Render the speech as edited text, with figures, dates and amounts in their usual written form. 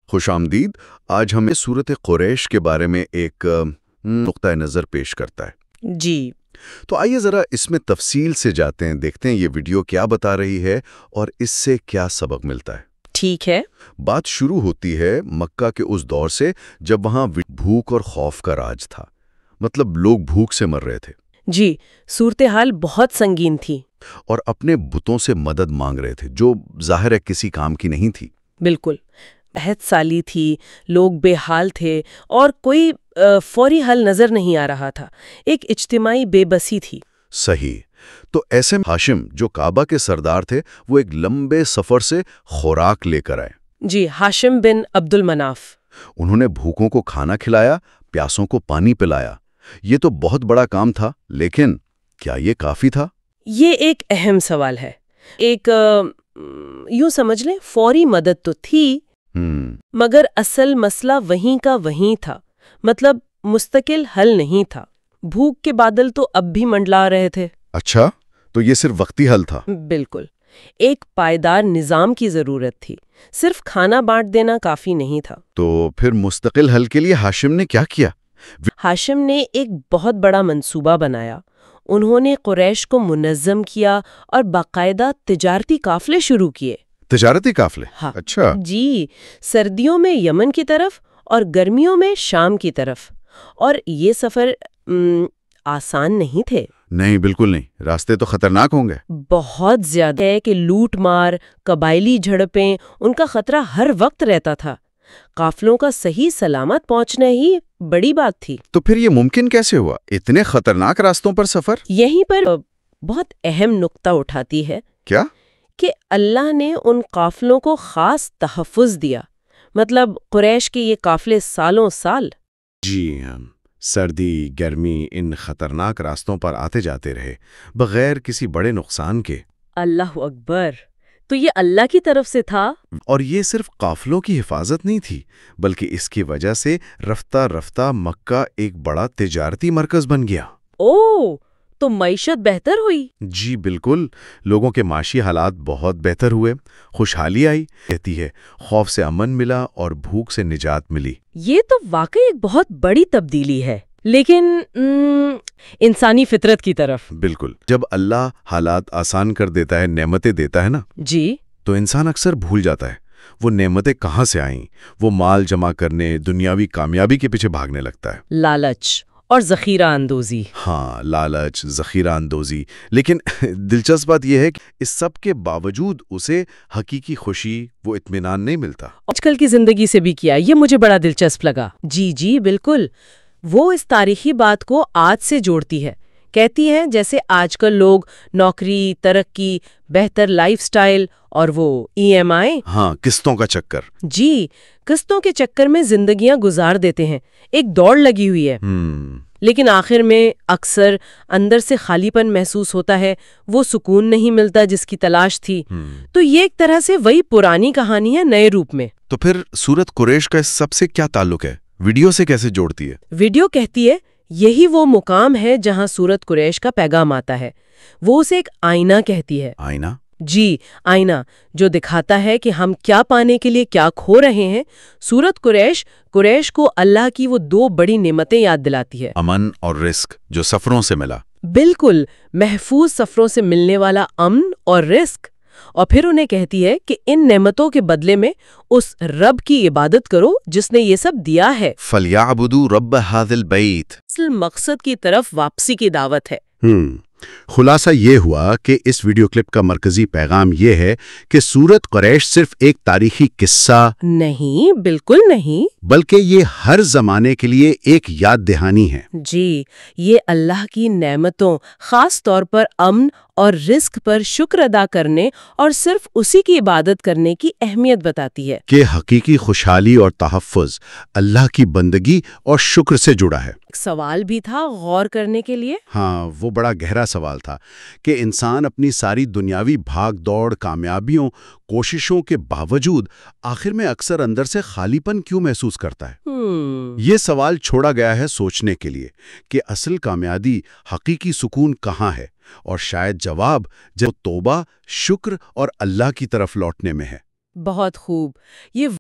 خوش آمدید۔ آج ہمیں سورت قریش کے بارے میں ایک نقطۂ نظر پیش کرتا ہے۔ جی تو آئیے ذرا اس میں تفصیل سے جاتے ہیں، دیکھتے ہیں یہ ویڈیو کیا بتا رہی ہے اور اس سے کیا سبق ملتا ہے۔ ٹھیک ہے۔ بات شروع ہوتی ہے مکہ کے اس دور سے جب وہاں بھوک اور خوف کا راج تھا، مطلب لوگ بھوک سے مر رہے تھے جی، صورتحال بہت سنگین تھی۔ اور اپنے بتوں سے مدد مانگ رہے تھے جو ظاہر ہے کسی کام کی نہیں تھی۔ بالکل، قحط سالی تھی، لوگ بے حال تھے اور کوئی فوری حل نظر نہیں آ رہا تھا۔ ایک اجتماعی بے بسی تھی۔ صحیح۔ تو ایسے میں ہاشم جو کعبہ کے سردار تھے وہ ایک لمبے سفر سے خوراک لے کر آئے۔ جی، ہاشم بن عبد المناف۔ انہوں نے بھوکوں کو کھانا کھلایا، پیاسوں کو پانی پلایا۔ یہ تو بہت بڑا کام تھا، لیکن کیا یہ کافی تھا؟ یہ ایک اہم سوال ہے۔ ایک یوں سمجھ لیں فوری مدد تو تھی، مگر اصل مسئلہ وہیں کا وہیں تھا، مطلب مستقل حل نہیں تھا۔ بھوک کے بادل تو اب بھی منڈلا رہے تھے۔ اچھا، تو یہ صرف وقتی حل تھا؟ بالکل، ایک پائیدار نظام کی ضرورت تھی، صرف کھانا بانٹ دینا کافی نہیں تھا۔ تو پھر مستقل حل کے لیے ہاشم نے کیا کیا؟ ہاشم نے ایک بہت بڑا منصوبہ بنایا۔ انہوں نے قریش کو منظم کیا اور باقاعدہ تجارتی قافلے شروع کیے۔ تجارتی قافلے؟ ہاں اچھا جی، سردیوں میں یمن کی طرف اور گرمیوں میں شام کی طرف۔ اور یہ سفر آسان نہیں تھے۔ نہیں، بالکل نہیں، راستے تو خطرناک ہوں گے۔ بہت زیادہ ہے کہ لوٹ مار، قبائلی جھڑپیں، ان کا خطرہ ہر وقت رہتا تھا۔ قافلوں کا صحیح سلامت پہنچنا ہی بڑی بات تھی۔ تو پھر یہ ممکن کیسے ہوا، اتنے خطرناک راستوں پر سفر؟ یہیں پر بہت اہم نقطہ اٹھاتی ہے۔ کیا؟ کہ اللہ نے ان قافلوں کو خاص تحفظ دیا، مطلب قریش کے یہ قافلے سالوں سال جی ہاں، سردی گرمی ان خطرناک راستوں پر آتے جاتے رہے بغیر کسی بڑے نقصان کے۔ اللہ اکبر! تو یہ اللہ کی طرف سے تھا۔ اور یہ صرف قافلوں کی حفاظت نہیں تھی، بلکہ اس کی وجہ سے رفتہ رفتہ مکہ ایک بڑا تجارتی مرکز بن گیا۔ اوہ، تو معیشت بہتر ہوئی؟ جی بالکل، لوگوں کے معاشی حالات بہت بہتر ہوئے، خوشحالی آئی، کہتی ہے خوف سے امن ملا اور بھوک سے نجات ملی۔ یہ تو واقعی ایک بہت بڑی تبدیلی ہے، لیکن انسانی فطرت کی طرف۔ بالکل، جب اللہ حالات آسان کر دیتا ہے، نعمتیں دیتا ہے نا، جی، تو انسان اکثر بھول جاتا ہے وہ نعمتیں کہاں سے آئیں۔ وہ مال جمع کرنے، دنیاوی کامیابی کے پیچھے بھاگنے لگتا ہے۔ لالچ اور ذخیرہ اندوزی۔ ہاں، لالچ، ذخیرہ اندوزی۔ لیکن دلچسپ بات یہ ہے کہ اس سب کے باوجود اسے حقیقی خوشی، وہ اطمینان نہیں ملتا۔ آج کل کی زندگی سے بھی کیا، یہ مجھے بڑا دلچسپ لگا۔ جی بالکل، وہ اس تاریخی بات کو آج سے جوڑتی ہے۔ کہتی ہے جیسے آج کل لوگ نوکری، ترقی، بہتر لائف سٹائل اور وہ EMI، ہاں، قسطوں کا چکر۔ جی، قسطوں کے چکر میں زندگیاں گزار دیتے ہیں۔ ایک دوڑ لگی ہوئی ہے، لیکن آخر میں اکثر اندر سے خالی پن محسوس ہوتا ہے، وہ سکون نہیں ملتا جس کی تلاش تھی۔ تو یہ ایک طرح سے وہی پرانی کہانی ہے نئے روپ میں۔ تو پھر سورت قریش کا اس سب سے کیا تعلق ہے؟ ویڈیو سے کیسے جوڑتی ہے؟ ویڈیو کہتی ہے یہی وہ مقام ہے جہاں سورت قریش کا پیغام آتا ہے۔ وہ اسے ایک آئینہ کہتی ہے۔ آئینہ؟ جی، آئینہ جو دکھاتا ہے کہ ہم کیا پانے کے لیے کیا کھو رہے ہیں۔ سورت قریش کو اللہ کی وہ دو بڑی نعمتیں یاد دلاتی ہے، امن اور رزق، جو سفروں سے ملا۔ بالکل، محفوظ سفروں سے ملنے والا امن اور رزق۔ اور پھر انہیں کہتی ہے کہ ان نعمتوں کے بدلے میں اس رب کی عبادت کرو جس نے یہ سب دیا ہے۔ فَلْيَعْبُدُوا رَبَّ هَذَا الْبَيْتِ۔ اصل مقصد کی طرف واپسی کی دعوت ہے۔ خلاصہ یہ ہوا کہ اس ویڈیو کلپ کا مرکزی پیغام یہ ہے کہ سورت قریش صرف ایک تاریخی قصہ نہیں، بالکل نہیں، بلکہ یہ ہر زمانے کے لیے ایک یاد دہانی ہے۔ جی، یہ اللہ کی نعمتوں، خاص طور پر امن اور رزق پر شکر ادا کرنے اور صرف اسی کی عبادت کرنے کی اہمیت بتاتی ہے۔ کہ حقیقی خوشحالی اور تحفظ اللہ کی بندگی اور شکر سے جڑا ہے۔ ایک سوال بھی تھا غور کرنے کے لیے۔ ہاں، وہ بڑا گہرا سوال تھا کہ انسان اپنی ساری دنیاوی بھاگ دوڑ، کامیابیوں، کوششوں کے باوجود آخر میں اکثر اندر سے خالی پن کیوں محسوس کرتا ہے؟ یہ سوال چھوڑا گیا ہے سوچنے کے لیے کہ اصل کامیابی، حقیقی سکون کہاں ہے، اور شاید جواب جو توبہ، شکر اور اللہ کی طرف لوٹنے میں ہے۔ بہت خوب۔ یہ